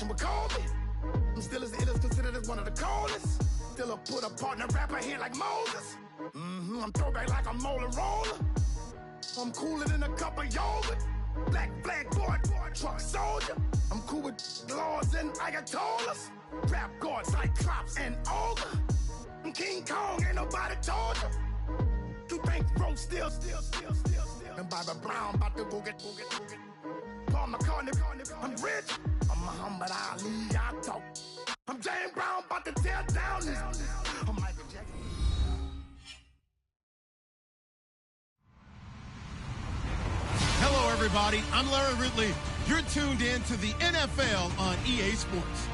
generation would call me. I'm still as ill as considered as one of the coldest. Still a put a partner rapper here like Moses. I'm throwback like a molar roller. I'm cooler than a cup of yogurt. Black flag boy, truck soldier. I'm cool with laws and Ayatollahs. Rap god, Cyclops and Ogre. I'm King Kong, ain't nobody told you. You think bro still. And Bobby Brown about to go get. Paul McCartney, I'm rich. I'm Muhammad Ali, I talk. I'm James Brown, about to tear down this. I'm Michael Jackson. Hello, everybody. I'm Larry Ridley. You're tuned in to the NFL on EA Sports.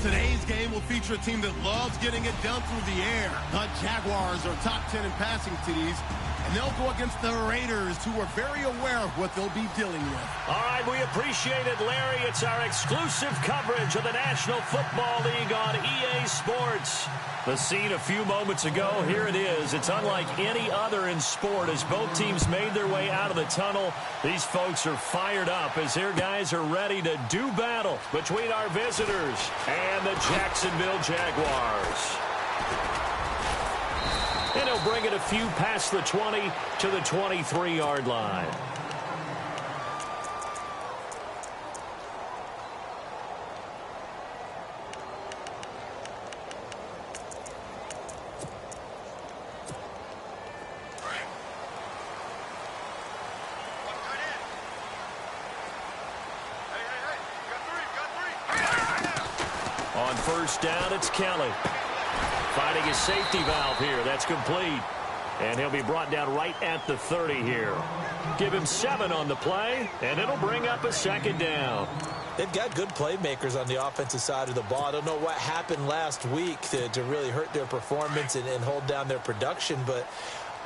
Today's game will feature a team that loves getting it done through the air. The Jaguars are top 10 in passing TDs, and they'll go against the Raiders, who are very aware of what they'll be dealing with. All right, we appreciate it, Larry. It's our exclusive coverage of the National Football League on EA Sports. The scene a few moments ago, here it is. It's unlike any other in sport. As both teams made their way out of the tunnel, these folks are fired up as their guys are ready to do battle between our visitors and the Jacksonville Jaguars. And he'll bring it a few past the 20 to the 23-yard line. On first down, it's Kelly. Finding his safety valve here. That's complete. And he'll be brought down right at the 30 here. Give him 7 on the play, and it'll bring up a second down. They've got good playmakers on the offensive side of the ball. I don't know what happened last week to really hurt their performance and hold down their production, but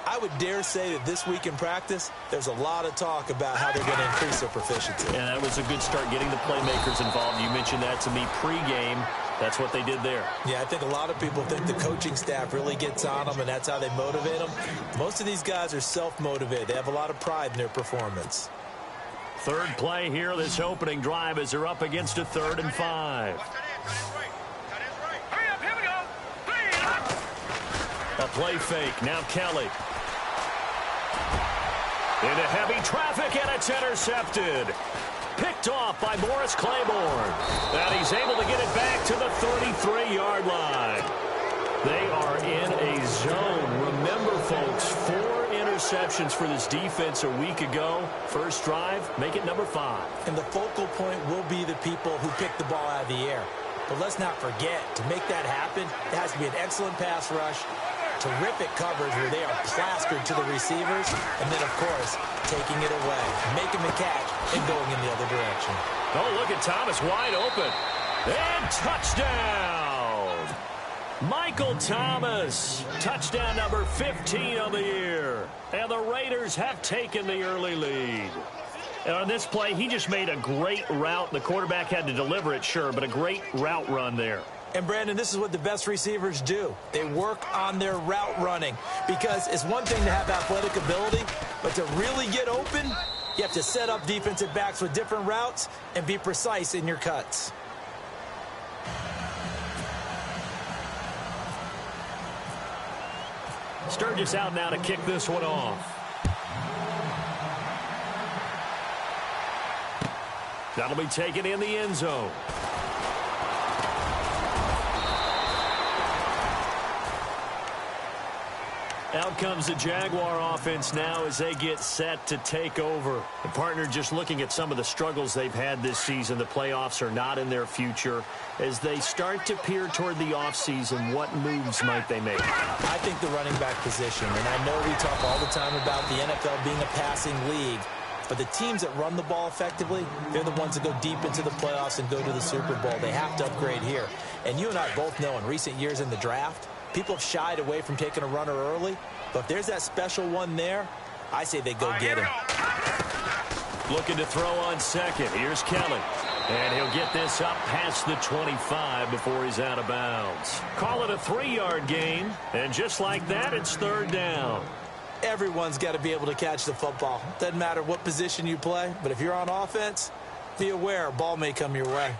I would dare say that this week in practice, there's a lot of talk about how they're going to increase their proficiency. Yeah, that was a good start, getting the playmakers involved. You mentioned that to me pregame. That's what they did there. Yeah, I think a lot of people think the coaching staff really gets on them, and that's how they motivate them. Most of these guys are self-motivated. They have a lot of pride in their performance. Third play here, this opening drive, as they're up against a 3rd and 5. Hurry up, here we go. A play fake, now Kelly. Into heavy traffic, and it's intercepted. Picked off by Morris Claiborne. And he's able to get it back to the 33-yard line. They are in a zone. Remember, folks, 4 interceptions for this defense a week ago. First drive, make it number 5. And the focal point will be the people who pick the ball out of the air. But let's not forget, to make that happen, it has to be an excellent pass rush, terrific coverage where they are plastered to the receivers, and then, of course, taking it away, making the catch, and going in the other direction. Oh, look at Thomas wide open. And touchdown! Michael Thomas, touchdown number 15 of the year. And the Raiders have taken the early lead. And on this play, he just made a great route. The quarterback had to deliver it, sure, but a great route run there. And, Brandon, this is what the best receivers do. They work on their route running, because it's one thing to have athletic ability, but to really get open, you have to set up defensive backs with different routes and be precise in your cuts. Sturgis out now to kick this one off. That'll be taken in the end zone. Out comes the Jaguar offense now as they get set to take over. The partner just looking at some of the struggles they've had this season. The playoffs are not in their future. As they start to peer toward the offseason, what moves might they make? I think the running back position, and I know we talk all the time about the NFL being a passing league, but the teams that run the ball effectively, they're the ones that go deep into the playoffs and go to the Super Bowl. They have to upgrade here. And you and I both know in recent years in the draft, people have shied away from taking a runner early, but if there's that special one there, I say they go get him. Looking to throw on second. Here's Kelly. And he'll get this up past the 25 before he's out of bounds. Call it a 3-yard gain, and just like that, it's 3rd down. Everyone's got to be able to catch the football. Doesn't matter what position you play, but if you're on offense, be aware a ball may come your way.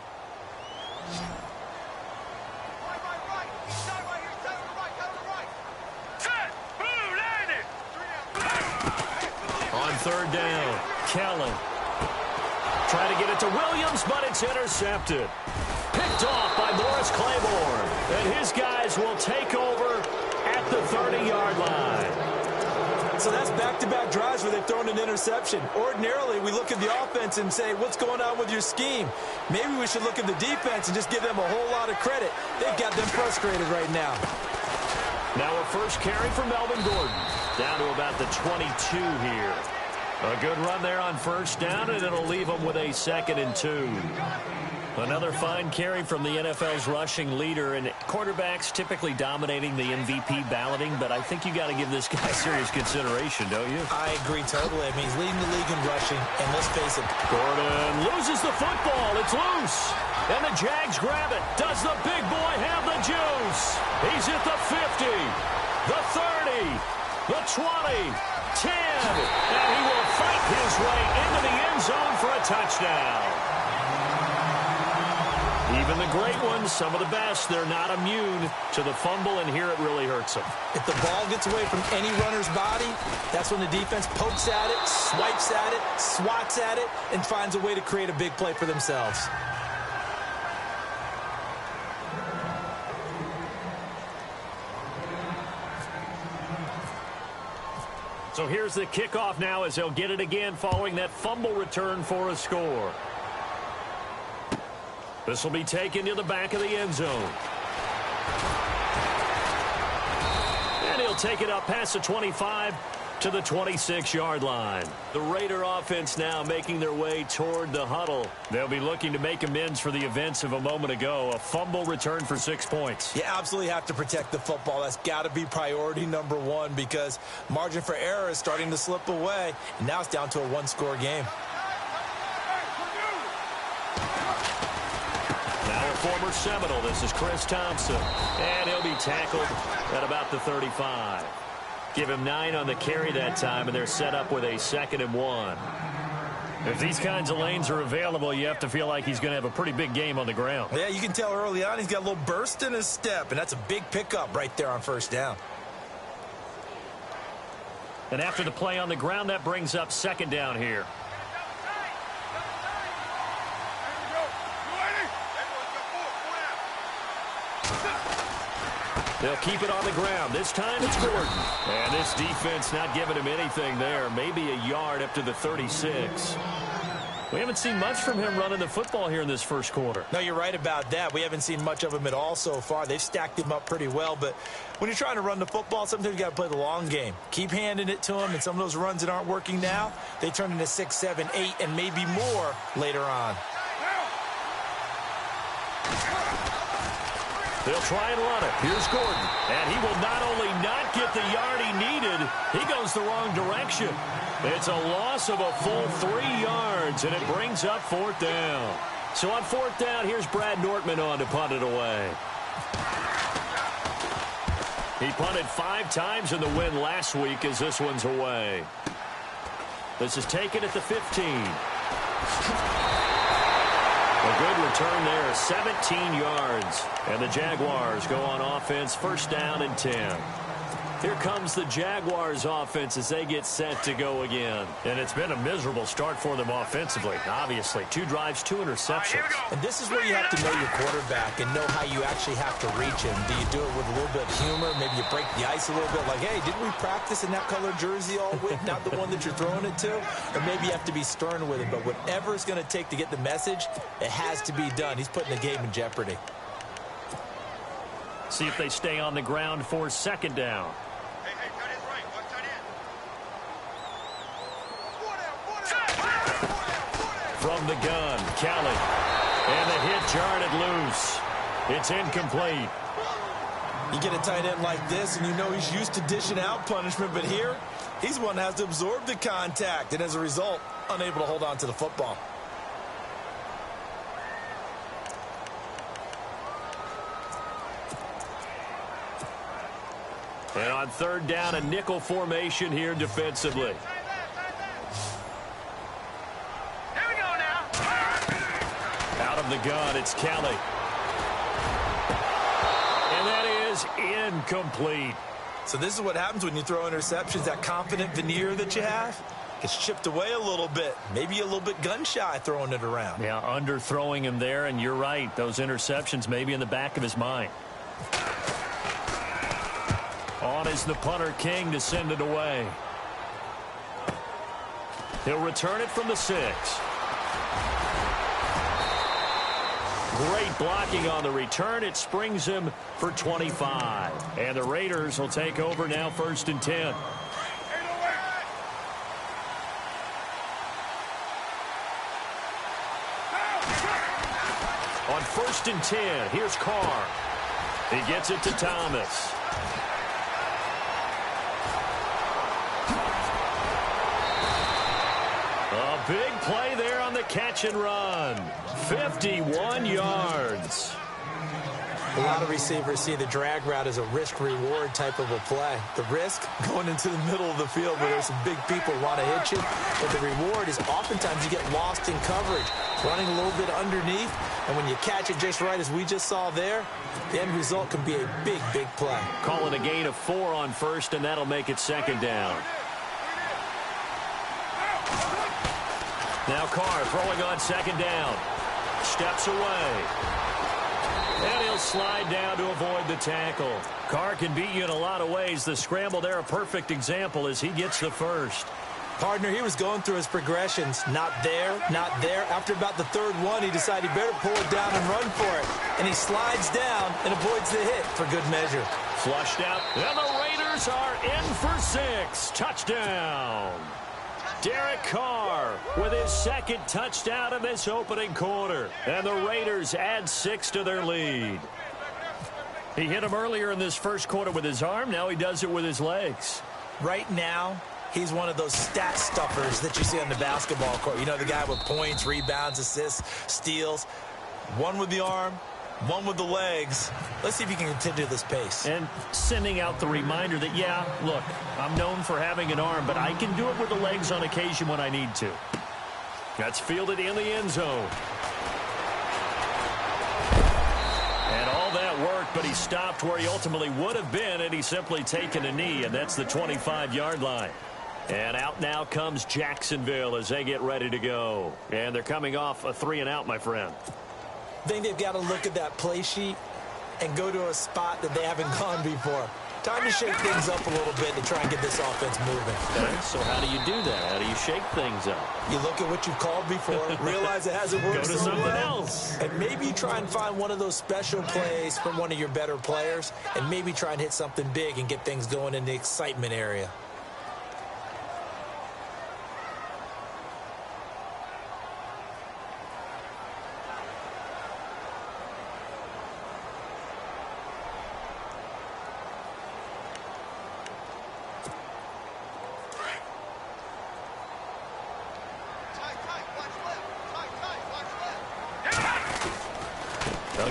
On third down, Kelly. Trying to get it to Williams, but it's intercepted. Picked off by Morris Claiborne. And his guys will take over at the 30-yard line. So that's back-to-back drives where they've thrown an interception. Ordinarily, we look at the offense and say, what's going on with your scheme? Maybe we should look at the defense and just give them a whole lot of credit. They've got them frustrated right now. Now a first carry for Melvin Gordon. Down to about the 22 here. A good run there on first down, and it'll leave them with a 2nd and 2. Another fine carry from the NFL's rushing leader, and quarterbacks typically dominating the MVP balloting, but I think you got to give this guy serious consideration, don't you? I agree totally. I mean, he's leading the league in rushing, and let's face it. Gordon loses the football. It's loose. And the Jags grab it. Does the big boy have the juice? He's at the 50, the 30, the 20, 10, and he will fight his way into the end zone for a touchdown. Even the great ones, some of the best, they're not immune to the fumble, and here it really hurts them. If the ball gets away from any runner's body, that's when the defense pokes at it, swipes at it, swats at it, and finds a way to create a big play for themselves. So here's the kickoff now as they'll get it again following that fumble return for a score. This will be taken to the back of the end zone. And he'll take it up past the 25 to the 26-yard line. The Raider offense now making their way toward the huddle. They'll be looking to make amends for the events of a moment ago. A fumble return for 6 points. You absolutely have to protect the football. That's got to be priority number one because margin for error is starting to slip away. And now it's down to a one-score game. Former Seminole, this is Chris Thompson, and he'll be tackled at about the 35. Give him 9 on the carry that time, and they're set up with a 2nd and 1. If these kinds of lanes are available, you have to feel like he's going to have a pretty big game on the ground. Yeah, you can tell early on he's got a little burst in his step, and that's a big pickup right there on first down. And after the play on the ground, that brings up 2nd down here. They'll keep it on the ground. This time it's Gordon. And this defense not giving him anything there. Maybe a yard up to the 36. We haven't seen much from him running the football here in this first quarter. No, you're right about that. We haven't seen much of him at all so far. They've stacked him up pretty well. But when you're trying to run the football, sometimes you got to play the long game. Keep handing it to him. And some of those runs that aren't working now, they turn into 6, 7, 8, and maybe more later on. They'll try and run it. Here's Gordon. And he will not only not get the yard he needed, he goes the wrong direction. It's a loss of a full 3 yards, and it brings up 4th down. So on 4th down, here's Brad Nortman on to punt it away. He punted 5 times in the win last week as this one's away. This is taken at the 15. A good return there, 17 yards. And the Jaguars go on offense, 1st down and 10. Here comes the Jaguars offense as they get set to go again. And it's been a miserable start for them offensively, obviously. 2 drives, 2 interceptions. And this is where you have to know your quarterback and know how you actually have to reach him. Do you do it with a little bit of humor? Maybe you break the ice a little bit like, hey, didn't we practice in that color jersey all week? Not the one that you're throwing it to? Or maybe you have to be stern with it. But whatever it's going to take to get the message, it has to be done. He's putting the game in jeopardy. See if they stay on the ground for 2nd down. From the gun, Kelly. And the hit jarred it loose. It's incomplete. You get a tight end like this, and you know he's used to dishing out punishment, but here, he's one that has to absorb the contact, and as a result, unable to hold on to the football. And on 3rd down, a nickel formation here defensively. Out of the gun, it's Kelly. And that is incomplete. So this is what happens when you throw interceptions. That confident veneer that you have gets chipped away a little bit. Maybe a little bit gun-shy throwing it around. Yeah, underthrowing him there, and you're right. Those interceptions may be in the back of his mind. On is the punter King to send it away. He'll return it from the 6. Great blocking on the return. It springs him for 25. And the Raiders will take over now, 1st and 10. On 1st and 10, here's Carr. He gets it to Thomas. A big play there on the catch and run. 51 yards. A lot of receivers see the drag route as a risk-reward type of a play. The risk, going into the middle of the field where there's some big people want to hit you. But the reward is oftentimes you get lost in coverage, running a little bit underneath. And when you catch it just right, as we just saw there, the end result can be a big, big play. Call it a gain of 4 on 1st, and that'll make it 2nd down. Now Carr throwing on 2nd down. Steps away. And he'll slide down to avoid the tackle. Carr can beat you in a lot of ways. The scramble there, a perfect example as he gets the 1st. Partner, he was going through his progressions. Not there, not there. After about the 3rd one, he decided he better pull it down and run for it. And he slides down and avoids the hit for good measure. Flushed out. And the Raiders are in for 6. Touchdown. Derek Carr with his 2nd touchdown in this opening quarter. And the Raiders add 6 to their lead. He hit him earlier in this 1st quarter with his arm. Now he does it with his legs. Right now, he's one of those stat stuffers that you see on the basketball court. You know, the guy with points, rebounds, assists, steals. One with the arm, one with the legs. Let's see if he can continue this pace. And sending out the reminder that, yeah, look, I'm known for having an arm, but I can do it with the legs on occasion when I need to. That's fielded in the end zone. And all that worked, but he stopped where he ultimately would have been, and he's simply taken a knee, and that's the 25-yard line. And out now comes Jacksonville as they get ready to go. And they're coming off a 3-and-out, my friend. I think they've got to look at that play sheet and go to a spot that they haven't gone before. Time to shake things up a little bit to try and get this offense moving. Okay, so how do you do that? How do you shake things up? You look at what you've called before, realize it hasn't worked Go to so something well, else. and maybe you try and find one of those special plays from one of your better players, and maybe try and hit something big and get things going in the excitement area.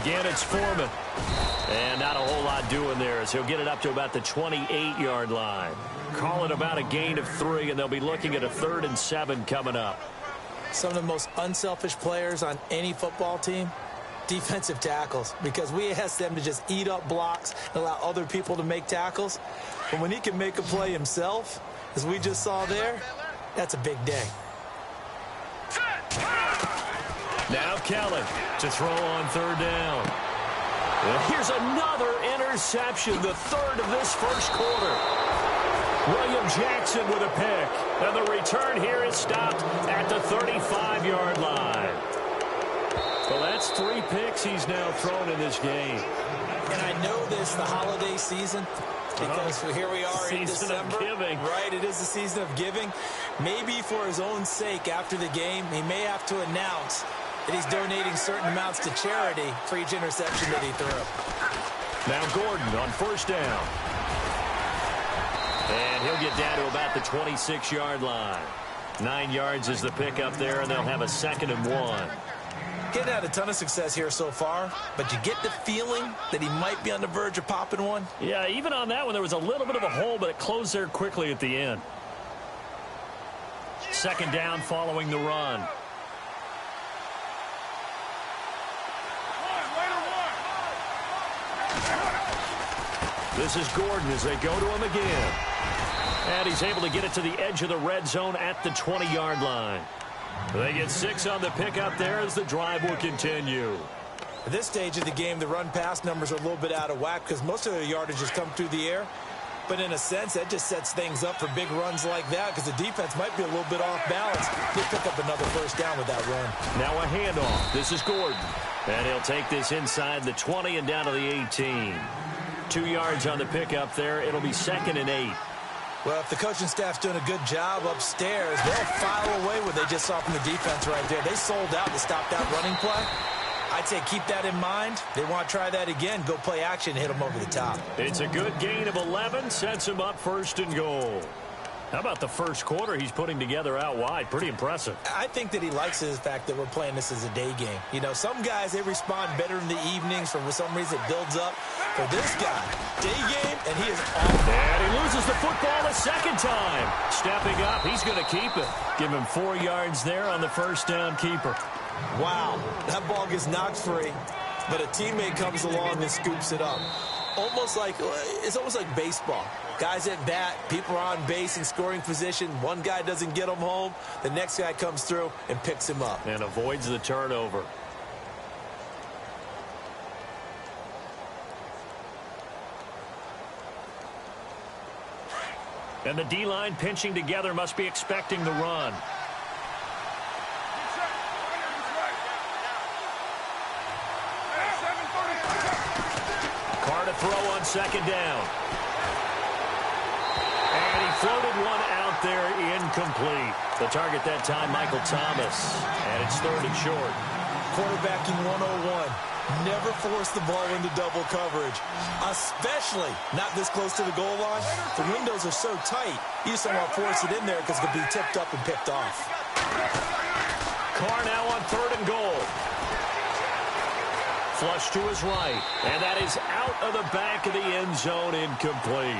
Again, it's Foreman. And not a whole lot doing there as he'll get it up to about the 28-yard line. Call it about a gain of 3, and they'll be looking at a 3rd and 7 coming up. Some of the most unselfish players on any football team, defensive tackles, because we ask them to just eat up blocks and allow other people to make tackles. But when he can make a play himself, as we just saw there, that's a big day. Now Kelly to throw on 3rd down. And here's another interception, the 3rd of this 1st quarter. William Jackson with a pick. And the return here is stopped at the 35-yard line. Well, that's 3 picks he's now thrown in this game. And I know this, the holiday season, because here we are in December. Season of giving. Right, it is the season of giving. Maybe for his own sake after the game, he may have to announce that he's donating certain amounts to charity for each interception that he threw. Now Gordon on 1st down. And he'll get down to about the 26-yard line. 9 yards is the pickup there, and they'll have a 2nd and 1. Getting had a ton of success here so far, but you get the feeling that he might be on the verge of popping one. Yeah, even on that one, there was a little bit of a hole, but it closed there quickly at the end. 2nd down following the run. This is Gordon as they go to him again. And he's able to get it to the edge of the red zone at the 20-yard line. They get 6 on the pickup there as the drive will continue. At this stage of the game, the run-pass numbers are a little bit out of whack because most of their yardage has come through the air. But in a sense, that just sets things up for big runs like that because the defense might be a little bit off balance. They pick up another first down with that run. Now a handoff. This is Gordon. And he'll take this inside the 20 and down to the 18. 2 yards on the pickup there. It'll be 2nd and 8. Well, if the coaching staff's doing a good job upstairs, they'll file away what they just saw from the defense right there. They sold out to stop that running play. I'd say keep that in mind. They want to try that again. Go play action, hit them over the top. It's a good gain of 11. Sets him up 1st and goal. How about the first quarter he's putting together out wide? Pretty impressive. I think that he likes the fact that we're playing this as a day game. You know, some guys, they respond better in the evenings. For some reason, it builds up. For this guy, day game, and he is off. And he loses the football a 2nd time. Stepping up, he's going to keep it. Give him 4 yards there on the first down keeper. Wow, that ball gets knocked free, but a teammate comes along and scoops it up. It's almost like baseball. Guys at bat, people are on base in scoring position. One guy doesn't get him home. The next guy comes through and picks him up. And avoids the turnover. And the D-line pinching together must be expecting the run. Carr to throw on 2nd down. And he floated one out there, incomplete. The target that time, Michael Thomas. And it's 3rd and short. Quarterbacking 101. Never force the ball into double coverage, especially not this close to the goal line. The windows are so tight, you just don't want to force it in there because it could be tipped up and picked off. Carr now on 3rd and goal. Flush to his right, and that is out of the back of the end zone, incomplete.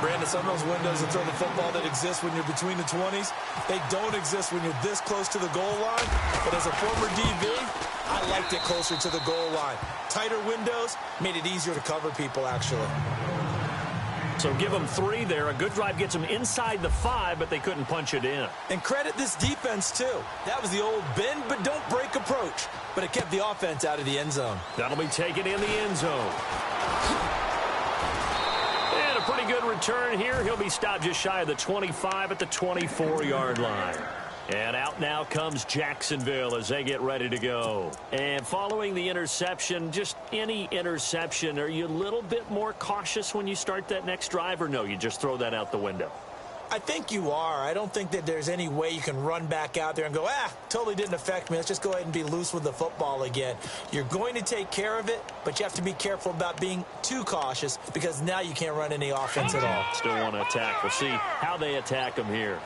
Brandon, some of those windows that throw the football that exist when you're between the 20s, they don't exist when you're this close to the goal line. But as a former DB, I liked it closer to the goal line. Tighter windows made it easier to cover people, actually. So give them 3 there. A good drive gets them inside the 5, but they couldn't punch it in. And credit this defense, too. That was the old bend but don't break approach. But it kept the offense out of the end zone. That'll be taken in the end zone. And a pretty good return here. He'll be stopped just shy of the 25 at the 24-yard line. And out now comes Jacksonville as they get ready to go. And following the interception, just any interception, are you a little bit more cautious when you start that next drive, or no, you just throw that out the window? I think you are. I don't think that there's any way you can run back out there and go, totally didn't affect me. Let's just go ahead and be loose with the football again. You're going to take care of it, but you have to be careful about being too cautious because now you can't run any offense at all. Still want to attack. We'll see how they attack them here.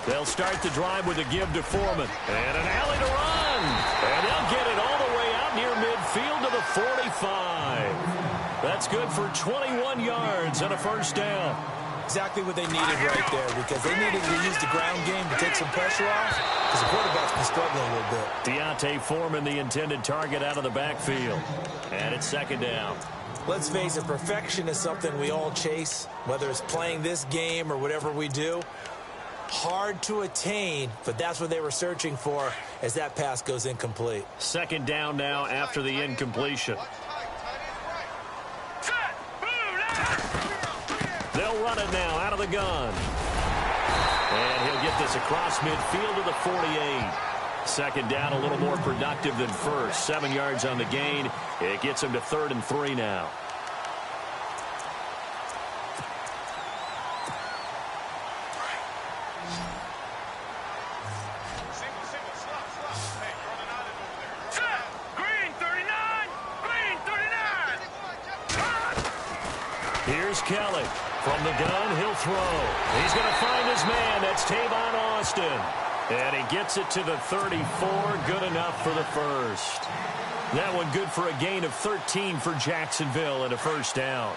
They'll start the drive with a give to Foreman. And an alley to run. And they'll get it all the way out near midfield to the 45. That's good for 21 yards and a first down. Exactly what they needed right there because they needed to use the ground game to take some pressure off because the quarterback's been struggling a little bit. Deontay Foreman, the intended target out of the backfield. And it's 2nd down. Let's face it, perfection is something we all chase, whether it's playing this game or whatever we do. Hard to attain, but that's what they were searching for as that pass goes incomplete. 2nd down now after the incompletion. They'll run it now out of the gun. And he'll get this across midfield to the 48. 2nd down, a little more productive than first. 7 yards on the gain. It gets him to 3rd and 3 now. Here's Kelly. From the gun, he'll throw. He's going to find his man. That's Tavon Austin. And he gets it to the 34. Good enough for the first. That one good for a gain of 13 for Jacksonville and a first down.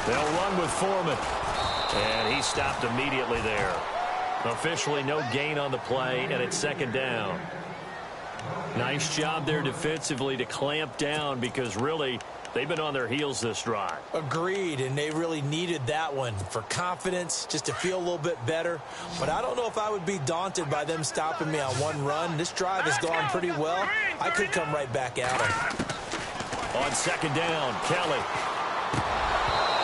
They'll run with Foreman. And he stopped immediately there. Officially no gain on the play, and it's second down. Nice job there defensively to clamp down because really they've been on their heels this drive. Agreed, and they really needed that one for confidence, just to feel a little bit better. But I don't know if I would be daunted by them stopping me on one run. This drive has gone pretty well. I could come right back at them. On second down, Kelly.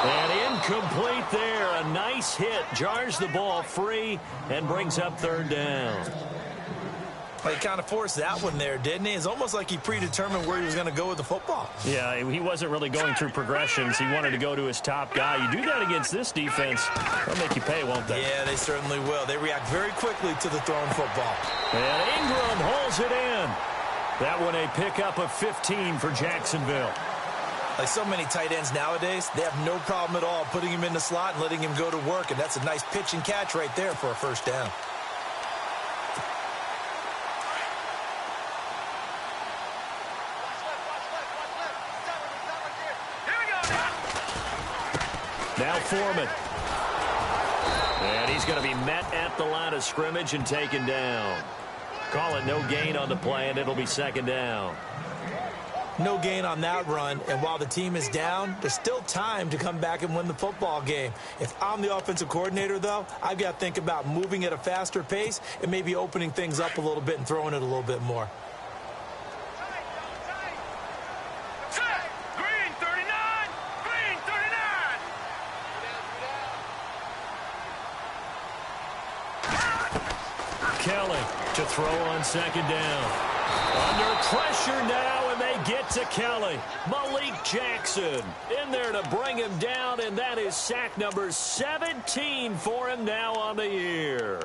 And incomplete there. A nice hit. Jars the ball free and brings up third down. Well, he kind of forced that one there, didn't he? It's almost like he predetermined where he was going to go with the football. Yeah, he wasn't really going through progressions. He wanted to go to his top guy. You do that against this defense, they'll make you pay, won't they? Yeah, they certainly will. They react very quickly to the thrown football. And Ingram holds it in. That one a pickup of 15 for Jacksonville. Like so many tight ends nowadays, they have no problem at all putting him in the slot and letting him go to work, and that's a nice pitch and catch right there for a first down. Now Foreman. And he's going to be met at the line of scrimmage and taken down. Call it no gain on the play, and it'll be second down. No gain on that run, and while the team is down, there's still time to come back and win the football game. If I'm the offensive coordinator, though, I've got to think about moving at a faster pace and maybe opening things up a little bit and throwing it a little bit more. Kelly to throw on second down. Under pressure now, and they get to Kelly. Malik Jackson in there to bring him down, and that is sack number 17 for him now on the year.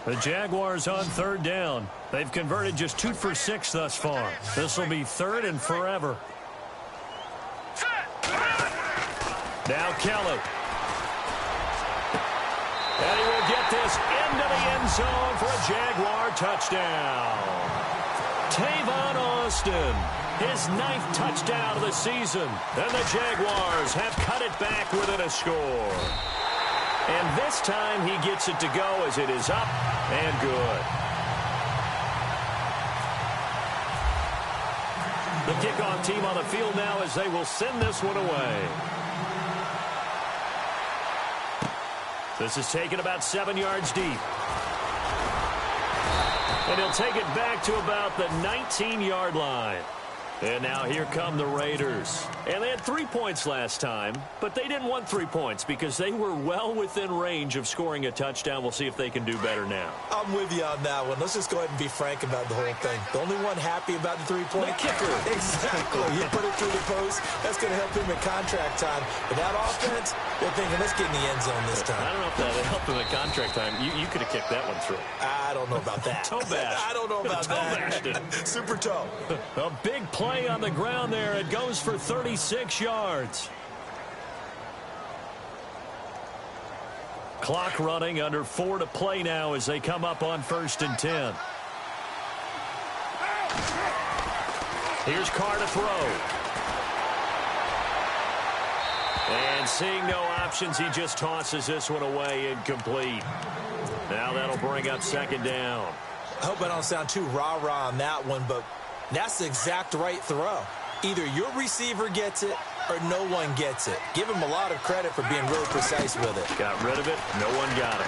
The Jaguars on third down. They've converted just 2 for 6 thus far. This will be third and forever. Now Kelly. And he will get this into the end zone for a Jaguar touchdown. Tavon Austin, his 9th touchdown of the season. And the Jaguars have cut it back within a score. And this time he gets it to go as it is up and good. The kickoff team on the field now as they will send this one away. This is taken about 7 yards deep. And he'll take it back to about the 19-yard line. And now here come the Raiders. And they had 3 points last time, but they didn't want 3 points because they were well within range of scoring a touchdown. We'll see if they can do better now. I'm with you on that one. Let's just go ahead and be frank about the whole thing. The only one happy about the 3-point kicker. Exactly. You put it through the post. That's going to help him in contract time. But that offense, they're thinking, let's get in the end zone this time. I don't know if that helped him at contract time. You could have kicked that one through. I don't know about that. Toe bash. I don't know about that. Super toe. A big play on the ground there. It goes for 36 yards. Clock running, under 4 to play now as they come up on 1st and 10. Here's Carr to throw. And seeing no options, he just tosses this one away, incomplete. Now that'll bring up second down. I hope I don't sound too rah-rah on that one, but that's the exact right throw. Either your receiver gets it or no one gets it. Give him a lot of credit for being really precise with it. Got rid of it. No one got it.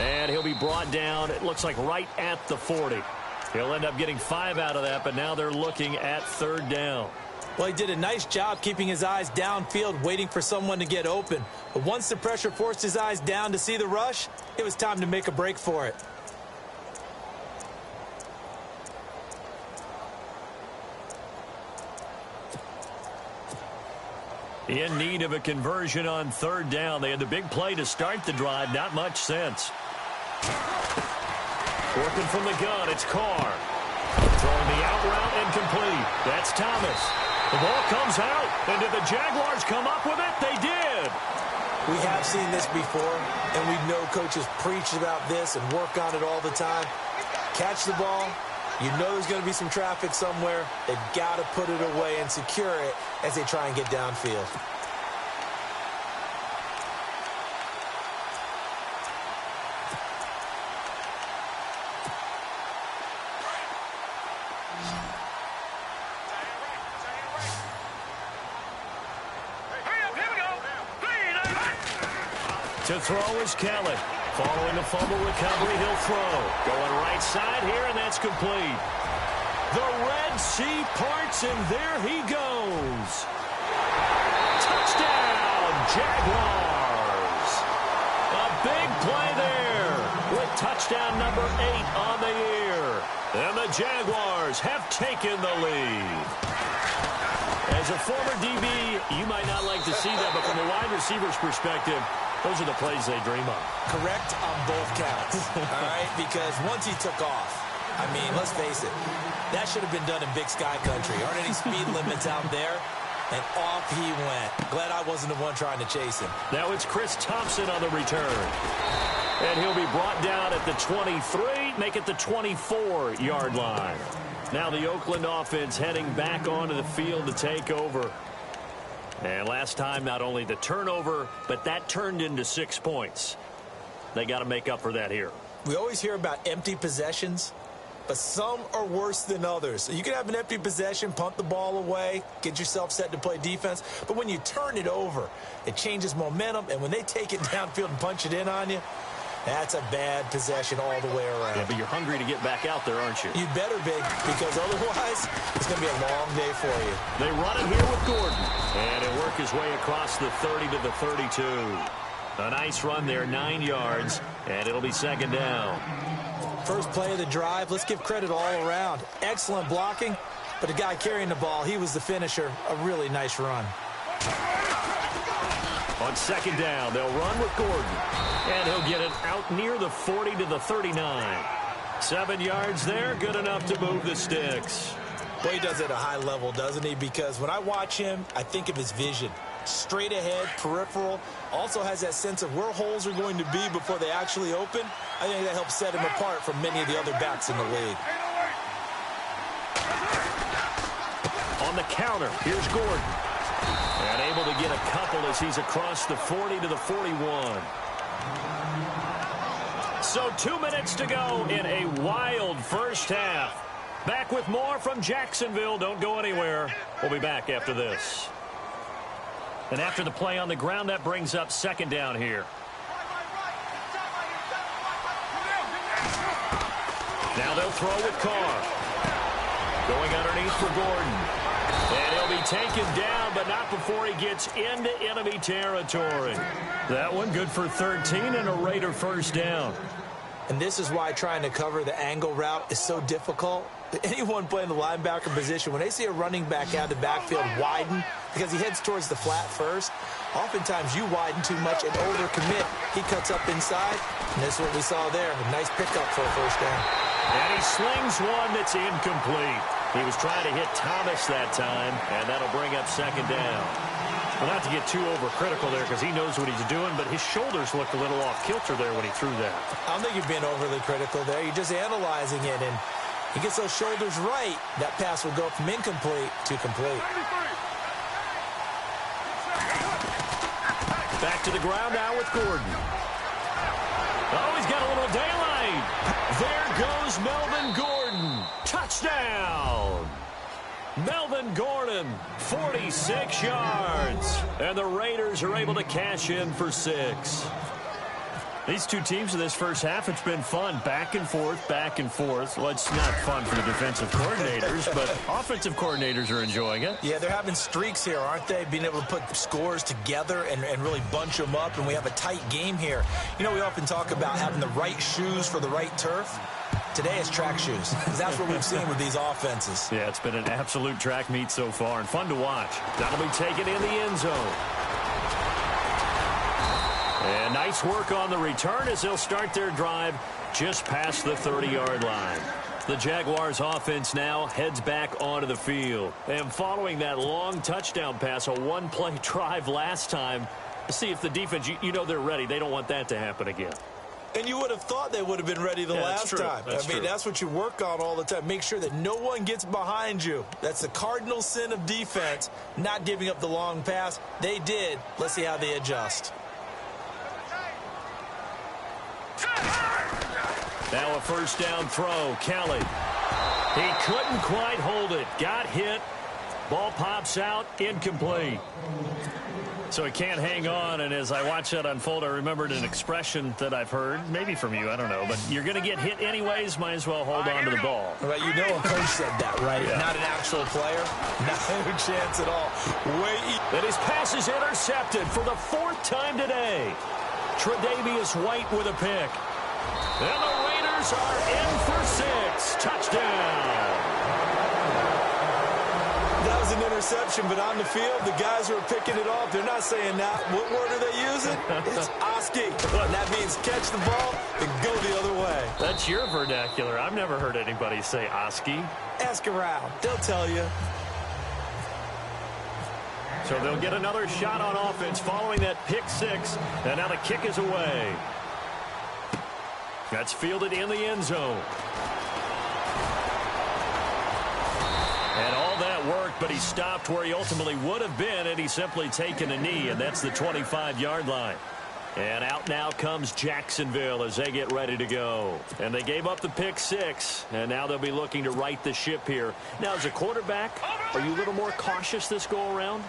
And he'll be brought down, it looks like right at the 40. He'll end up getting 5 out of that, but now they're looking at third down. Well, he did a nice job keeping his eyes downfield, waiting for someone to get open. But once the pressure forced his eyes down to see the rush, it was time to make a break for it. In need of a conversion on third down. They had the big play to start the drive. Not much sense. Working from the gun, it's Carr. Throwing the out route incomplete. That's Thomas. The ball comes out, and did the Jaguars come up with it? They did. We have seen this before, and we know coaches preach about this and work on it all the time. Catch the ball, You know there's going to be some traffic somewhere. They've got to put it away and secure it as they try and get downfield. To throw is Kelly. Following the fumble recovery, he'll throw. Going right side here, and that's complete. The Red Sea parts, and there he goes. Touchdown, Jaguars. A big play there with touchdown number 8 on the year. And the Jaguars have taken the lead. As a former DB, you might not like to see that, but from a wide receiver's perspective, those are the plays they dream of. Correct on both counts, all right? Because once he took off, I mean, let's face it, that should have been done in Big Sky Country. Aren't any speed limits out there? And off he went. Glad I wasn't the one trying to chase him. Now it's Chris Thompson on the return. And he'll be brought down at the 23, make it the 24-yard line. Now the Oakland offense heading back onto the field to take over. And last time, not only the turnover, but that turned into 6 points. They got to make up for that here. We always hear about empty possessions, but some are worse than others. You can have an empty possession, punt the ball away, get yourself set to play defense. But when you turn it over, it changes momentum. And when they take it downfield and punch it in on you, that's a bad possession all the way around. Yeah, but you're hungry to get back out there, aren't you? You better be, because otherwise it's going to be a long day for you. They run it here with Gordon. And he'll work his way across the 30 to the 32. A nice run there, 9 yards, and it'll be second down. First play of the drive, let's give credit all around. Excellent blocking, but the guy carrying the ball, he was the finisher. A really nice run. On second down, they'll run with Gordon. And he'll get it out near the 40 to the 39. 7 yards there, good enough to move the sticks. Well, he does it at a high level, doesn't he? Because when I watch him, I think of his vision. Straight ahead, peripheral. Also has that sense of where holes are going to be before they actually open. I think that helps set him apart from many of the other backs in the league. On the counter, here's Gordon. And able to get a couple as he's across the 40 to the 41. So 2 minutes to go in a wild first half. Back with more from Jacksonville. Don't go anywhere. We'll be back after this. And after the play on the ground, that brings up second down here. Now they'll throw with Carr. Going underneath for Gordon. And he'll be taken down, but not before he gets into enemy territory. That one good for 13 and a Raider first down. And this is why trying to cover the angle route is so difficult. Anyone playing the linebacker position, when they see a running back out of the backfield widen, because he heads towards the flat first, oftentimes you widen too much and overcommit. He cuts up inside, and that's what we saw there. A nice pickup for a first down. And he slings one that's incomplete. He was trying to hit Thomas that time, and that'll bring up second down. Well, not to get too overcritical there because he knows what he's doing, but his shoulders looked a little off-kilter there when he threw that. I don't think you're being overly critical there. You're just analyzing it, and he gets those shoulders right. That pass will go from incomplete to complete. Back to the ground now with Gordon. Oh, he's got a little daylight. There goes Melvin Gordon. Touchdown. Melvin Gordon, 46 yards. And the Raiders are able to cash in for 6. These two teams in this first half, it's been fun. Back and forth, back and forth. Well, it's not fun for the defensive coordinators, but offensive coordinators are enjoying it. Yeah, they're having streaks here, aren't they? Being able to put scores together and really bunch them up, and we have a tight game here. You know, we often talk about having the right shoes for the right turf. Today it's track shoes, because that's what we've seen with these offenses. Yeah, it's been an absolute track meet so far, and fun to watch. That'll be taken in the end zone. And nice work on the return as they'll start their drive just past the 30-yard line. The Jaguars offense now heads back onto the field. And following that long touchdown pass, a one-play drive last time, see if the defense, you know they're ready. They don't want that to happen again. And you would have thought they would have been ready the last time. That's what you work on all the time. Make sure that no one gets behind you. That's the cardinal sin of defense, not giving up the long pass. They did. Let's see how they adjust. Now a first down throw. Kelly. He couldn't quite hold it. Got hit. Ball pops out. Incomplete. So he can't hang on, and as I watch that unfold, I remembered an expression that I've heard, maybe from you, I don't know, but you're going to get hit anyways, might as well hold on to the ball. Well, you know a coach said that, right? Yeah. Not an actual player. Not a chance at all. And his pass is intercepted for the 4th time today. Tre'Davious White with a pick. And the Raiders are in for 6. Touchdown. That was an interception, but on the field, the guys who are picking it off, they're not saying that. What word are they using? It's Oski. And that means catch the ball and go the other way. That's your vernacular. I've never heard anybody say Oski. Ask around. They'll tell you. So they'll get another shot on offense following that pick 6. And now the kick is away. That's fielded in the end zone. And all that worked, but he stopped where he ultimately would have been had he simply taken a knee, and that's the 25-yard line. And out now comes Jacksonville as they get ready to go. And they gave up the pick 6, and now they'll be looking to right the ship here. Now, as a quarterback, are you a little more cautious this go-around?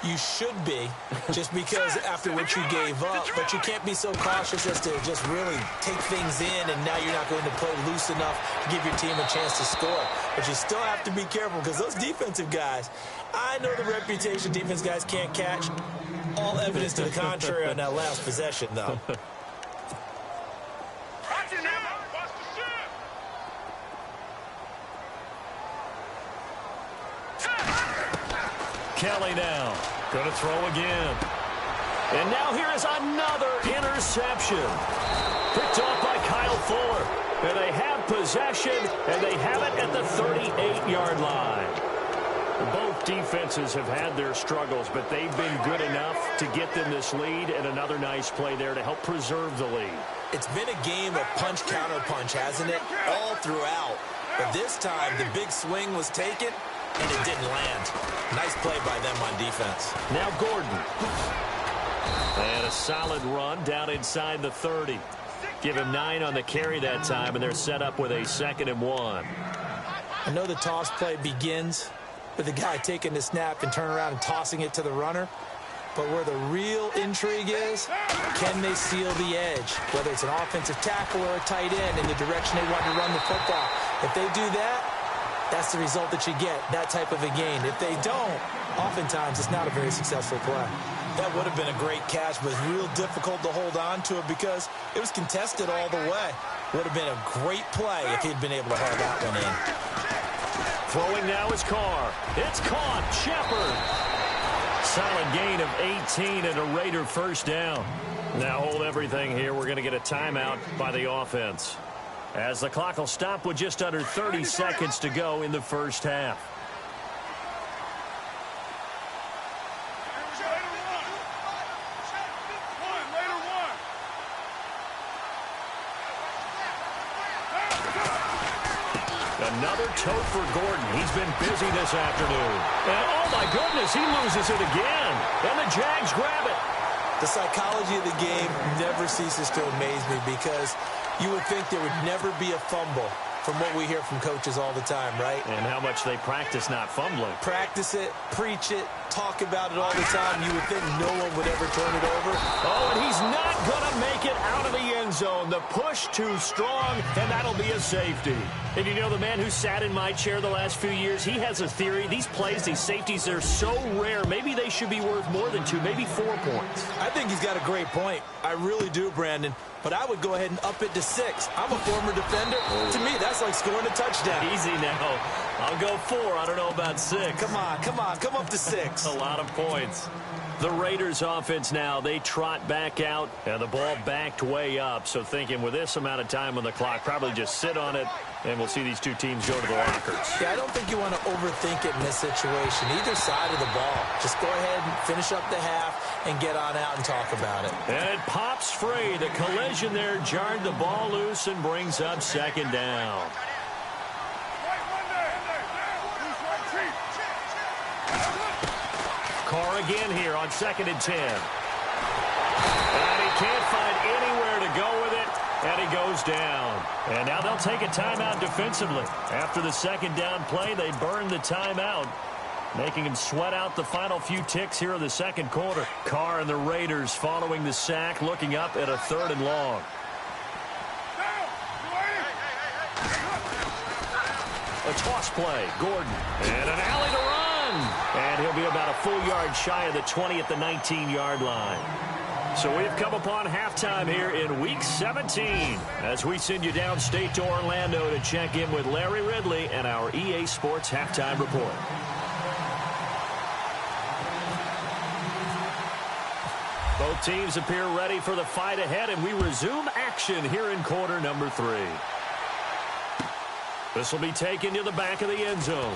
You should be, just because after what you gave up, but you can't be so cautious as to just really take things in, and now you're not going to play loose enough to give your team a chance to score. But you still have to be careful, because those defensive guys, I know the reputation defense guys can't catch. All evidence to the contrary on that last possession, though. Kelly now going to throw again. And now here is another interception. Picked off by Kyle Fuller. And they have possession, and they have it at the 38-yard line. Both defenses have had their struggles, but they've been good enough to get them this lead, and another nice play there to help preserve the lead. It's been a game of punch-counter-punch, hasn't it? All throughout. But this time, the big swing was taken, and it didn't land. Nice play by them on defense. Now Gordon. And a solid run down inside the 30. Give him 9 on the carry that time, and they're set up with a 2nd and 1. I know the toss play begins with the guy taking the snap and turning around and tossing it to the runner. But where the real intrigue is, can they seal the edge? Whether it's an offensive tackle or a tight end in the direction they want to run the football. If they do that, that's the result that you get, that type of a gain. If they don't, oftentimes it's not a very successful play. That would have been a great catch, but it's real difficult to hold on to it because it was contested all the way. Would have been a great play if he'd been able to haul that one in. Throwing now is Carr. It's caught. Shepard. Solid gain of 18 and a Raider first down. Now hold everything here. We're going to get a timeout by the offense, as the clock will stop with just under 30 seconds to go in the first half. Another toe for Gordon. He's been busy this afternoon. And oh my goodness, he loses it again. And the Jags grab it. The psychology of the game never ceases to amaze me because you would think there would never be a fumble from what we hear from coaches all the time, right? And how much they practice not fumbling. Practice it, preach it, talk about it all the time. You would think no one would ever turn it over. Oh, and he's not going to make it out of the end zone. The push too strong, and that'll be a safety. And you know, the man who sat in my chair the last few years, he has a theory. These plays, these safeties, they're so rare. Maybe they should be worth more than 2, maybe 4 points. I think he's got a great point. I really do, Brandon. But I would go ahead and up it to 6. I'm a former defender. Oh. To me, that's like scoring a touchdown. Easy now. I'll go 4. I don't know about 6. Come on. Come up to 6. A lot of points. The Raiders offense now, they trot back out, and the ball backed way up. So thinking with this amount of time on the clock, probably just sit on it And we'll see these two teams go to the lockers. Yeah, I don't think you want to overthink it in this situation. Either side of the ball. Just go ahead and finish up the half and get on out and talk about it. And it pops free. The collision there jarred the ball loose and brings up second down. Carr again here on 2nd and 10. And he can't find anywhere to go with it. And he goes down. And now they'll take a timeout defensively. After the second down play, they burn the timeout, making him sweat out the final few ticks here in the second quarter. Carr and the Raiders following the sack, looking up at a 3rd and long. A toss play, Gordon. And an alley to run. And he'll be about a full yard shy of the 20 at the 19-yard line. So we've come upon halftime here in Week 17 as we send you downstate to Orlando to check in with Larry Ridley and our EA Sports Halftime Report. Both teams appear ready for the fight ahead, and we resume action here in quarter number 3. This will be taken to the back of the end zone.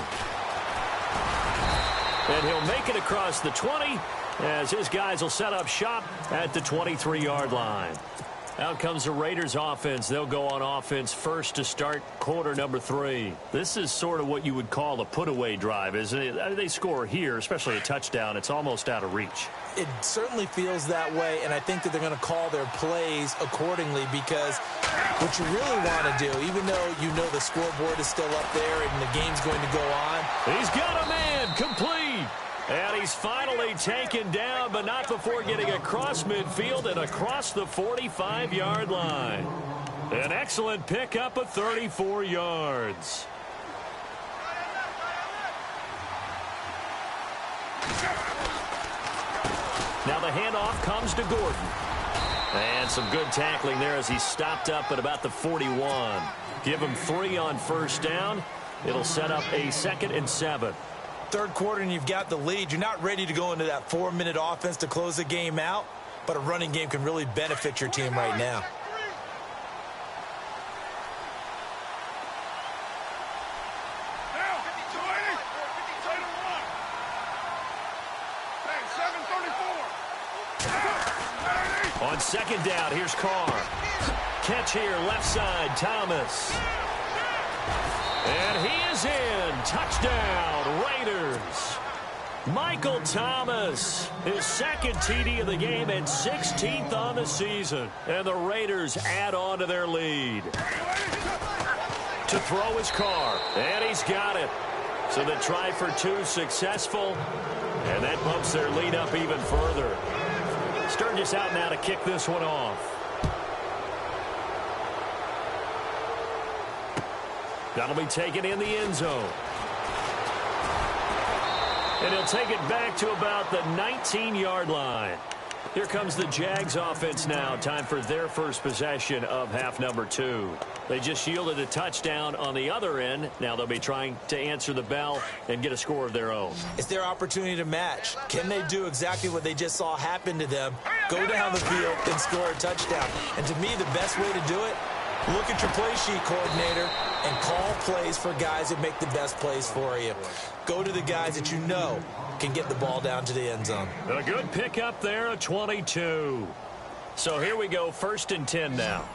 And he'll make it across the 20 as his guys will set up shop at the 23-yard line. Out comes the Raiders offense. They'll go on offense first to start quarter number 3. This is sort of what you would call a put-away drive, isn't it? They score here, especially a touchdown. It's almost out of reach. It certainly feels that way, and I think that they're going to call their plays accordingly because what you really want to do, even though you know the scoreboard is still up there and the game's going to go on. He's got a man complete. And he's finally taken down, but not before getting across midfield and across the 45-yard line. An excellent pickup of 34 yards. Now the handoff comes to Gordon. And some good tackling there as he stopped up at about the 41. Give him 3 on first down. It'll set up a 2nd and 7. Third quarter and you've got the lead. You're not ready to go into that 4-minute offense to close the game out, but a running game can really benefit your team right now. On second down, here's Carr. Catch here, left side, Thomas. And he is in. Touchdown, Raiders. Michael Thomas, his 2nd TD of the game and 16th on the season. And the Raiders add on to their lead. To throw his Carr. And he's got it. So the try for 2 successful. And that bumps their lead up even further. Sturgis out now to kick this one off. That'll be taken in the end zone. And he'll take it back to about the 19-yard line. Here comes the Jags offense now. Time for their first possession of half number 2. They just yielded a touchdown on the other end. Now they'll be trying to answer the bell and get a score of their own. It's their opportunity to match. Can they do exactly what they just saw happen to them? Go down the field and score a touchdown. And to me, the best way to do it, look at your play sheet coordinator and call plays for guys that make the best plays for you. Go to the guys that you know can get the ball down to the end zone. A good pickup there, a 22. So here we go, 1st and 10 now.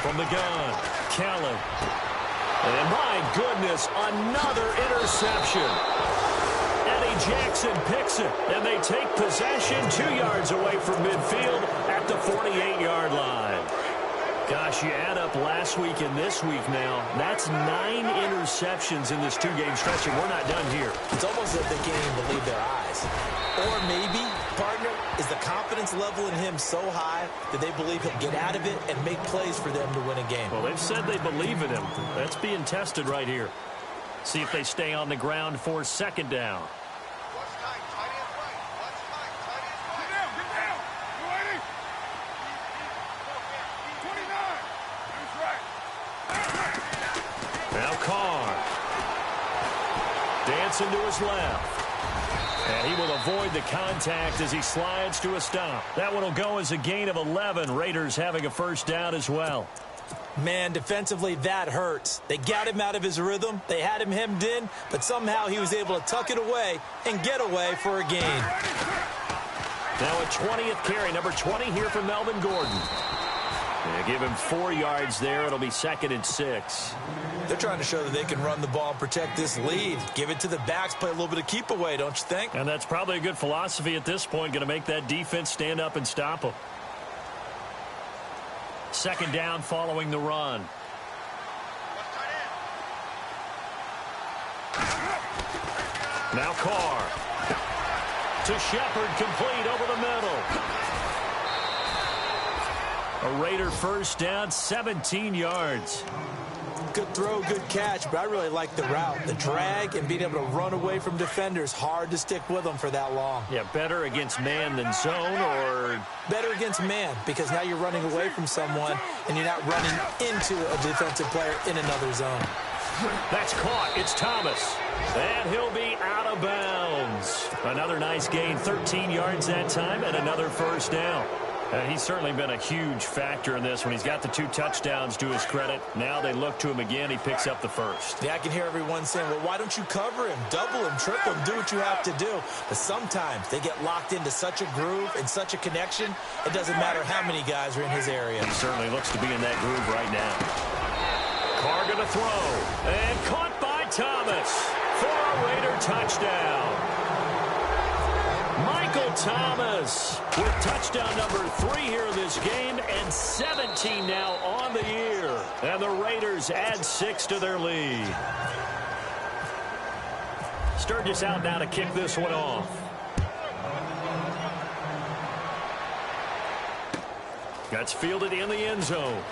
From the gun, Kellen. And my goodness, another interception. Eddie Jackson picks it, and they take possession 2 yards away from midfield at the 48-yard line. Gosh, you add up last week and this week now, that's 9 interceptions in this 2-game stretch, and we're not done here. It's almost like they can't even believe their eyes. Or maybe, partner, is the confidence level in him so high that they believe he'll get out of it and make plays for them to win a game. Well, they've said they believe in him. That's being tested right here. See if they stay on the ground for 2nd down. Now Carr. Dancing to his left. And he will avoid the contact as he slides to a stop. That one will go as a gain of 11. Raiders having a first down as well. Man, defensively, that hurts. They got him out of his rhythm. They had him hemmed in, but somehow he was able to tuck it away and get away for a gain. Now a 20th carry, number 20 here for Melvin Gordon. They give him 4 yards there. It'll be 2nd and 6. They're trying to show that they can run the ball and protect this lead. Give it to the backs, play a little bit of keep away, don't you think? And that's probably a good philosophy at this point. Going to make that defense stand up and stop them. 2nd down following the run. Now Carr. To Shepard, complete over the middle. A Raider first down, 17 yards. Good throw, good catch, but I really like the route. The drag and being able to run away from defenders, hard to stick with them for that long. Yeah, better against man than zone, or? Better against man, because now you're running away from someone and you're not running into a defensive player in another zone. That's caught. It's Thomas. And he'll be out of bounds. Another nice gain, 13 yards that time, and another first down. And he's certainly been a huge factor in this when he's got the 2 touchdowns to his credit. Now they look to him again. He picks up the first. Yeah, I can hear everyone saying, well, why don't you cover him, double him, triple him, do what you have to do. But sometimes they get locked into such a groove and such a connection, it doesn't matter how many guys are in his area. He certainly looks to be in that groove right now. Carr going to throw. And caught by Thomas for a Raider touchdown. Michael Thomas with touchdown number 3 here in this game, and 17 now on the year. And the Raiders add 6 to their lead. Sturgis out now to kick this one off. That's fielded in the end zone.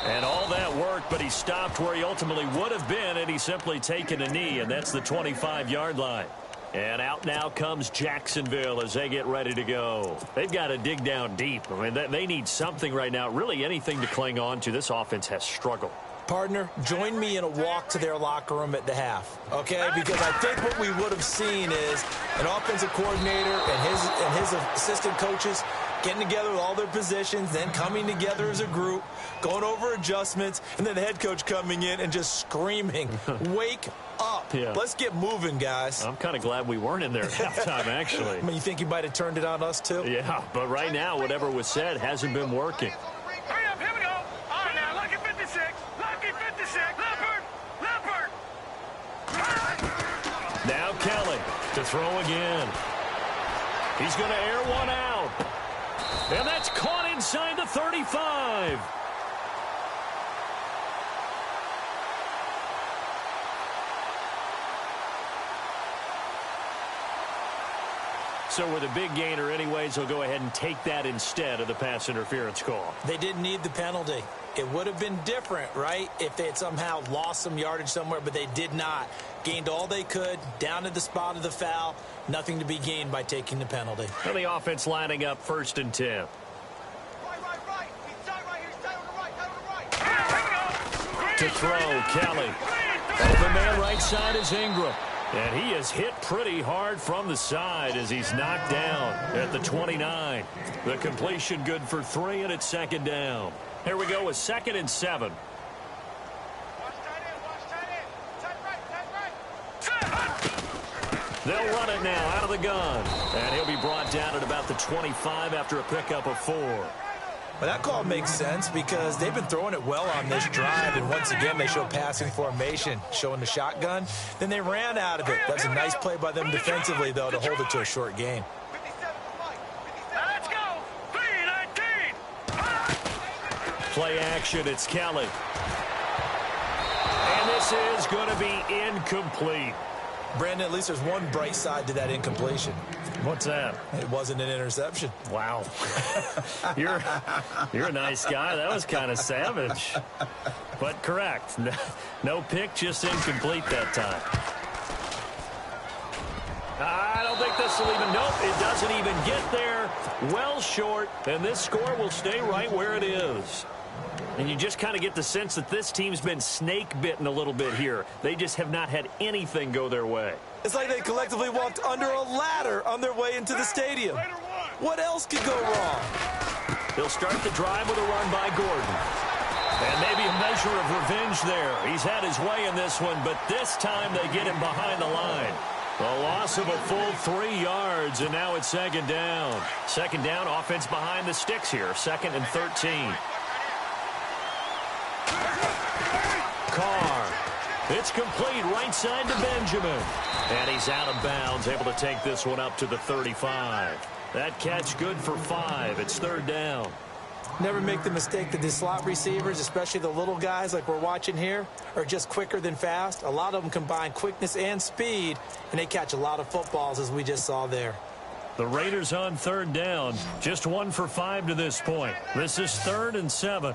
And all that worked, but he stopped where he ultimately would have been, and he's simply taken a knee, and that's the 25-yard line. And out now comes Jacksonville as they get ready to go. They've got to dig down deep. I mean, they need something right now, really anything to cling on to. This offense has struggled. Partner, join me in a walk to their locker room at the half, okay? Because I think what we would have seen is an offensive coordinator and his assistant coaches getting together with all their positions, then coming together as a group, going over adjustments, and then the head coach coming in and just screaming, wake up. Yeah. Let's get moving, guys. I'm kind of glad we weren't in there at halftime, actually. I mean, you think you might have turned it on us, too? Yeah, but right now, whatever was said hasn't been working. Hurry up, here we go. All right, now, lucky 56. Lucky 56. Leopard. Now Kelly to throw again. He's going to air one out. And that's caught inside the 35. So with a big gainer anyways, he'll go ahead and take that instead of the pass interference call. They didn't need the penalty. It would have been different, right, if they had somehow lost some yardage somewhere, but they did not. Gained all they could, down to the spot of the foul. Nothing to be gained by taking the penalty. And the offense lining up 1st and 10. Right. He's tight right here. He's tight on the right. To throw, Kelly. Open man right side is Ingram. And he is hit pretty hard from the side as he's knocked down at the 29. The completion good for 3, and it's 2nd down. Here we go with 2nd and 7. Watch tight end. Tight right. They'll run it now out of the gun. And he'll be brought down at about the 25 after a pickup of 4. Well, that call makes sense because they've been throwing it well on this drive, and once again they show passing formation, showing the shotgun. Then they ran out of it. That's a nice play by them defensively, though, to hold it to a short gain. 57 for Mike. Let's go. 3-19. Play action, it's Kelly. And this is going to be incomplete. Brandon, at least there's one bright side to that incompletion. What's that? It wasn't an interception. Wow. You're a nice guy. That was kind of savage. But correct. No pick, just incomplete that time. I don't think this will even, nope, it doesn't even get there. Well short, and this score will stay right where it is. And you just kind of get the sense that this team's been snake-bitten a little bit here. They just have not had anything go their way. It's like they collectively walked under a ladder on their way into the stadium. What else could go wrong? They'll start the drive with a run by Gordon. And maybe a measure of revenge there. He's had his way in this one, but this time they get him behind the line. A loss of a full 3 yards, and now it's second down. Second down, offense behind the sticks here. 2nd and 13. Carr. It's complete right side to Benjamin. And he's out of bounds, able to take this one up to the 35. That catch good for 5. It's 3rd down. Never make the mistake that the slot receivers, especially the little guys like we're watching here, are just quicker than fast. A lot of them combine quickness and speed, and they catch a lot of footballs, as we just saw there. The Raiders on 3rd down. Just 1 for 5 to this point. This is 3rd and 7.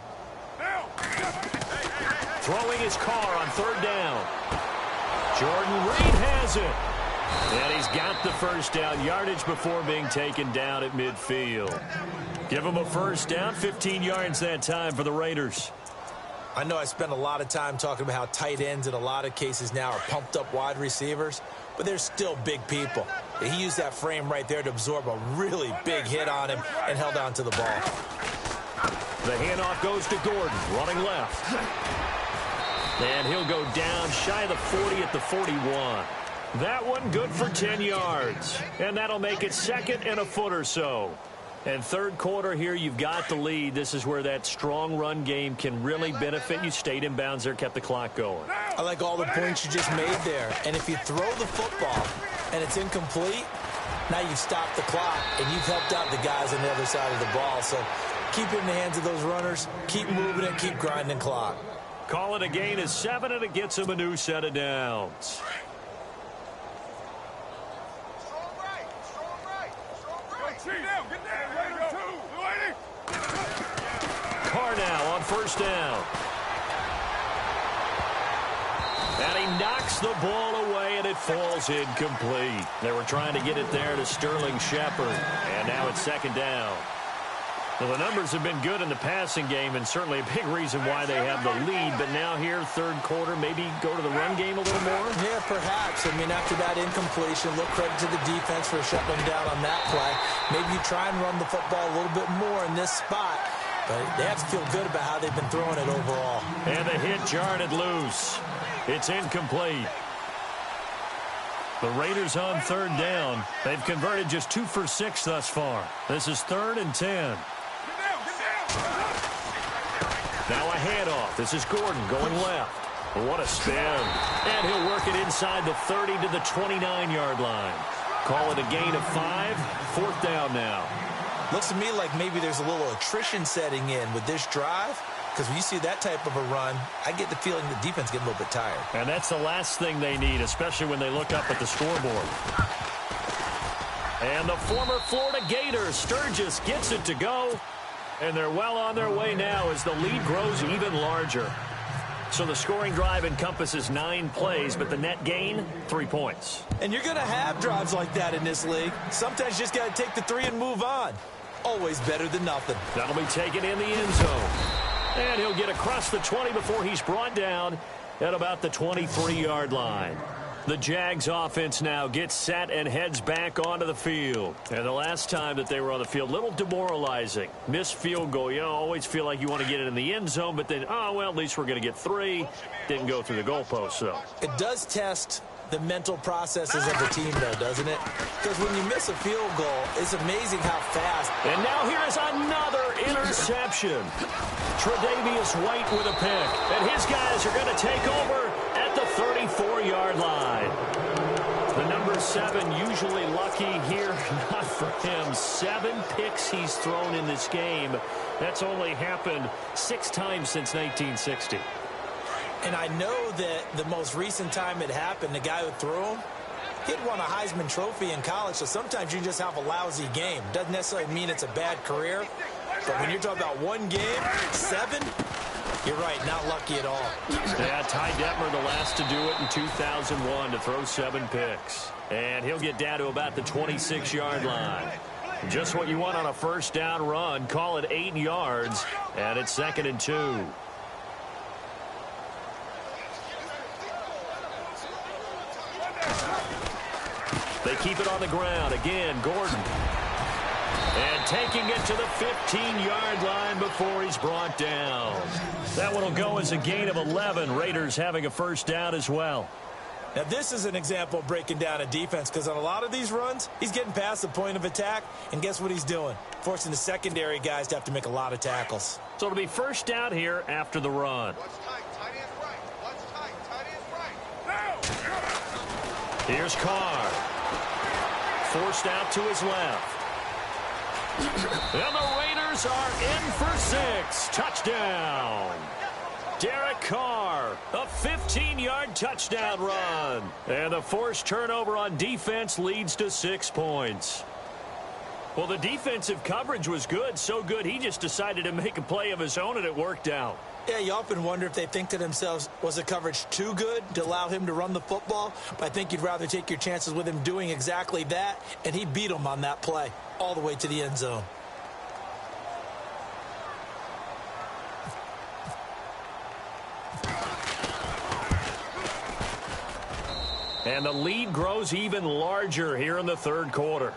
Throwing his Carr on 3rd down. Jordan Reed has it. And he's got the first down, yardage before being taken down at midfield. Give him a first down, 15 yards that time for the Raiders. I know I spent a lot of time talking about how tight ends in a lot of cases now are pumped up wide receivers, but they're still big people. He used that frame right there to absorb a really big hit on him and held on to the ball. The handoff goes to Gordon, running left. And he'll go down shy of the 40 at the 41. That one good for 10 yards. And that'll make it 2nd and a foot or so. And 3rd quarter here, you've got the lead. This is where that strong run game can really benefit you. Stayed in bounds there, kept the clock going. I like all the points you just made there. And if you throw the football and it's incomplete, now you've stopped the clock and you've helped out the guys on the other side of the ball. So keep it in the hands of those runners. Keep moving it. Keep grinding clock. Call it a gain of 7, and it gets him a new set of downs. Carr now on 1st down. And he knocks the ball away, and it falls incomplete. They were trying to get it there to Sterling Shepard. And now it's 2nd down. Well, the numbers have been good in the passing game, and certainly a big reason why they have the lead. But now here, 3rd quarter, maybe go to the run game a little more? Yeah, perhaps. I mean, after that incompletion, look, credit to the defense for shutting them down on that play. Maybe you try and run the football a little bit more in this spot. But they have to feel good about how they've been throwing it overall. And the hit jarred it loose. It's incomplete. The Raiders on 3rd down. They've converted just 2 for 6 thus far. This is 3rd and 10. Now a handoff. This is Gordon going left. What a spin. And he'll work it inside the 30 to the 29-yard line. Call it a gain of 5. 4th down now. Looks to me like maybe there's a little attrition setting in with this drive. Because when you see that type of a run, I get the feeling the defense getting a little bit tired. And that's the last thing they need, especially when they look up at the scoreboard. And the former Florida Gator, Sturgis, gets it to go. And they're well on their way now as the lead grows even larger. So the scoring drive encompasses 9 plays, but the net gain, 3 points. And you're going to have drives like that in this league. Sometimes you just got to take the 3 and move on. Always better than nothing. That'll be taken in the end zone. And he'll get across the 20 before he's brought down at about the 23-yard line. The Jags offense now gets set and heads back onto the field. And the last time that they were on the field, a little demoralizing. Missed field goal. You always feel like you want to get it in the end zone, but then, oh, well, at least we're going to get 3. Didn't go through the goalpost, though. It does test the mental processes of the team, though, doesn't it? Because when you miss a field goal, it's amazing how fast. And now here is another interception. Tre'Davious White with a pick. And his guys are going to take over at the 34-yard line. The number 7 usually lucky here. Not for him. 7 picks he's thrown in this game. That's only happened 6 times since 1960. And I know that the most recent time it happened, the guy who threw him, he'd won a Heisman Trophy in college, so sometimes you just have a lousy game. Doesn't necessarily mean it's a bad career, but when you're talking about 1 game, 7, you're right, not lucky at all. Yeah, Ty Detmer, the last to do it in 2001, to throw 7 picks. And he'll get down to about the 26-yard line. Just what you want on a first down run. Call it 8 yards, and it's 2nd and 2. They keep it on the ground. Again, Gordon. And taking it to the 15-yard line before he's brought down. That one will go as a gain of 11. Raiders having a first down as well. Now, this is an example of breaking down a defense, because on a lot of these runs, he's getting past the point of attack, and guess what he's doing? Forcing the secondary guys to have to make a lot of tackles. So it'll be first down here after the run. What's tight? Tight end right. What's tight? Tight end right. Here's Carr. Forced out to his left. And the Raiders are in for 6. Touchdown. Derek Carr, a 15-yard touchdown run. And the forced turnover on defense leads to 6 points. Well, the defensive coverage was good, so good he just decided to make a play of his own, and it worked out. Yeah, you often wonder if they think to themselves, was the coverage too good to allow him to run the football? But I think you'd rather take your chances with him doing exactly that, and he beat him on that play all the way to the end zone. And the lead grows even larger here in the third quarter.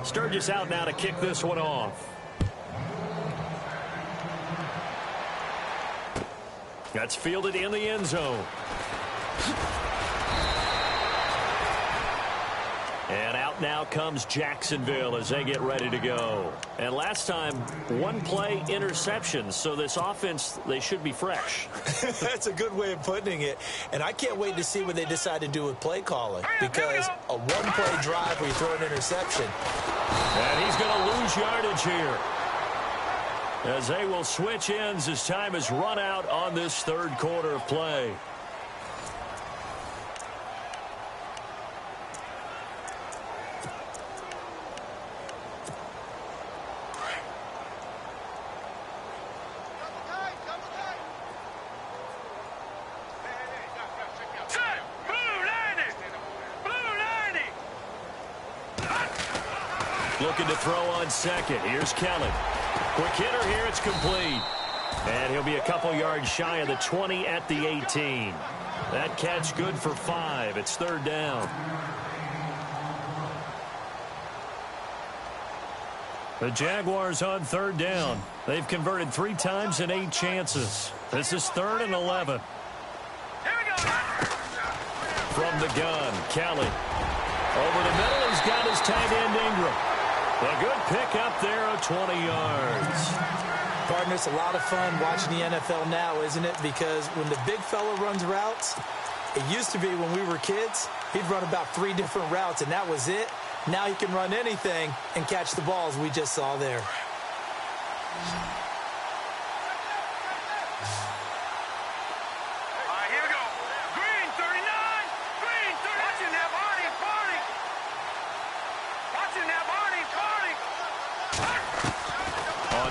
Sturgis out now to kick this one off. That's fielded in the end zone. And out now comes Jacksonville as they get ready to go. And last time, one play interception. So this offense, they should be fresh. That's a good way of putting it. And I can't wait to see what they decide to do with play calling. Because a one-play drive where you throw an interception. And he's going to lose yardage here, as they will switch ends as time is run out on this third quarter of play. Looking to throw on second. Here's Kelly. Quick hitter here. It's complete. And he'll be a couple yards shy of the 20 at the 18. That catch good for 5. It's third down. The Jaguars on third down. They've converted 3 times in 8 chances. This is 3rd and 11. From the gun, Kelly. Over the middle, he's got his tight end Ingram. A good pick up there of 20 yards. Partner, it's a lot of fun watching the NFL now, isn't it? Because when the big fella runs routes, it used to be when we were kids, he'd run about 3 different routes, and that was it. Now he can run anything and catch the balls we just saw there.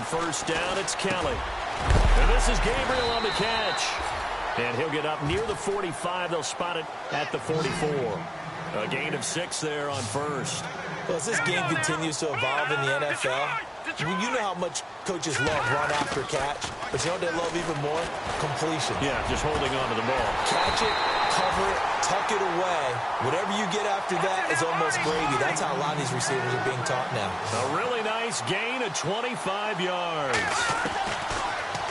First down, it's Kelly. And this is Gabriel on the catch. And he'll get up near the 45. They'll spot it at the 44. A gain of 6 there on first. Well, as this game continues to evolve in the NFL, you know how much coaches love run after catch. But you know what they love even more? Completion. Yeah, just holding on to the ball. Catch it, cover it, tuck it away. Whatever you get after that is almost gravy. That's how a lot of these receivers are being taught now. A really nice gain of 25 yards.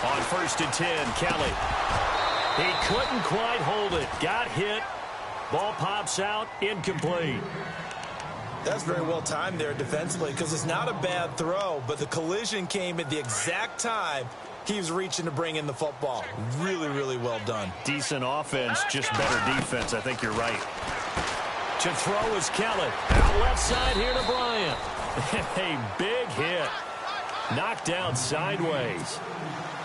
On 1st and 10, Kelly. He couldn't quite hold it. Got hit. Ball pops out. Incomplete. That's very well timed there defensively, because it's not a bad throw, but the collision came at the exact time he was reaching to bring in the football. Really, really well done. Decent offense, just better defense. I think you're right. To throw is Kelly. Out left side here to Bryant. A big hit. Knocked down sideways.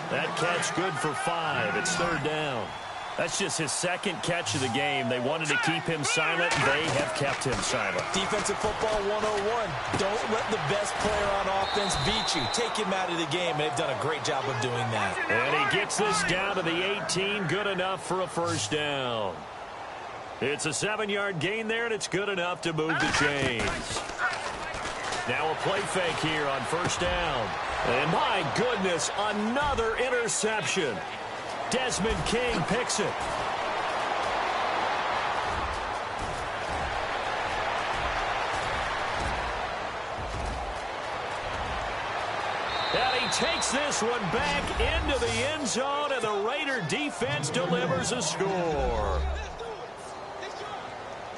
That catch good for 5. It's third down. That's just his second catch of the game. They wanted to keep him silent. They have kept him silent. Defensive football 101. Don't let the best player on offense beat you. Take him out of the game, and they've done a great job of doing that. And he gets this down to the 18. Good enough for a first down. It's a 7-yard gain there, and it's good enough to move the chains. Now a play fake here on first down. And my goodness, another interception. Desmond King picks it. And he takes this one back into the end zone, and the Raider defense delivers a score.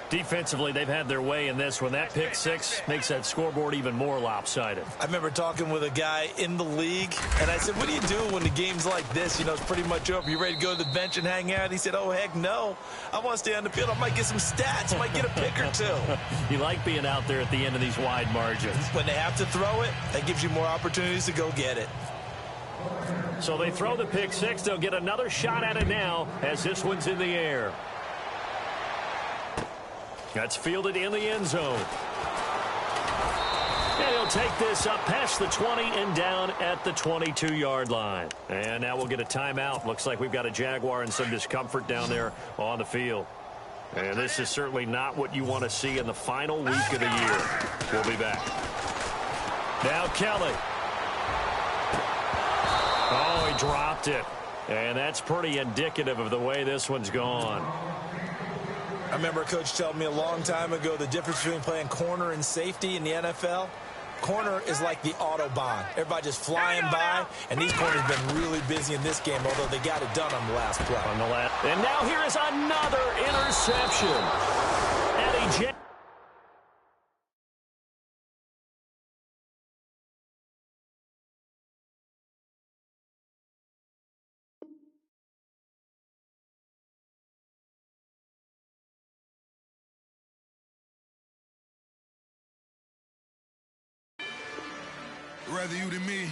Defensively, they've had their way in this one. That pick six makes that scoreboard even more lopsided. I remember talking with a guy in the league, and I said, what do you do when the game's like this? You know, it's pretty much over. You ready to go to the bench and hang out? He said, oh, heck no. I want to stay on the field. I might get some stats. I might get a pick or two. You like being out there at the end of these wide margins. When they have to throw it, that gives you more opportunities to go get it. So they throw the pick six. They'll get another shot at it now as this one's in the air. That's fielded in the end zone. And he'll take this up past the 20 and down at the 22-yard line. And now we'll get a timeout. Looks like we've got a Jaguar and some discomfort down there on the field. And this is certainly not what you want to see in the final week of the year. We'll be back. Now Kelly. Oh, he dropped it. And that's pretty indicative of the way this one's gone. I remember a coach telling me a long time ago the difference between playing corner and safety in the NFL. Corner is like the Autobahn. Everybody just flying by, and these corners have been really busy in this game, although they got it done on the last play. And now here is another interception. Eddie J. Rather you than me.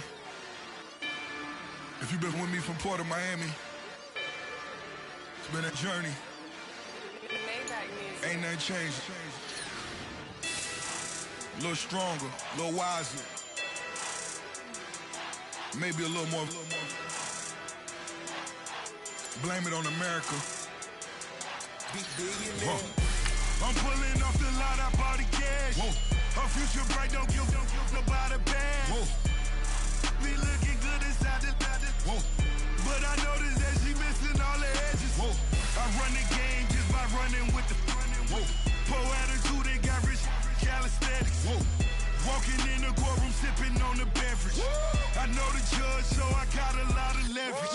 If you've been with me from Port of Miami, it's been a journey. Ain't nothing changed. A little stronger, a little wiser. Maybe a little more. Blame it on America. I'm pulling off the lot, I bought the cash. Whoa. Her future bright, don't give nobody bad. Whoa. Be looking good inside the whoa. But I noticed that she missing all the edges. Whoa. I run the game just by running with the whoa. Poor attitude, they got rich calisthenics. Whoa. Walking in the courtroom, sipping on the beverage. Woo. I know the judge, so I got a lot of leverage.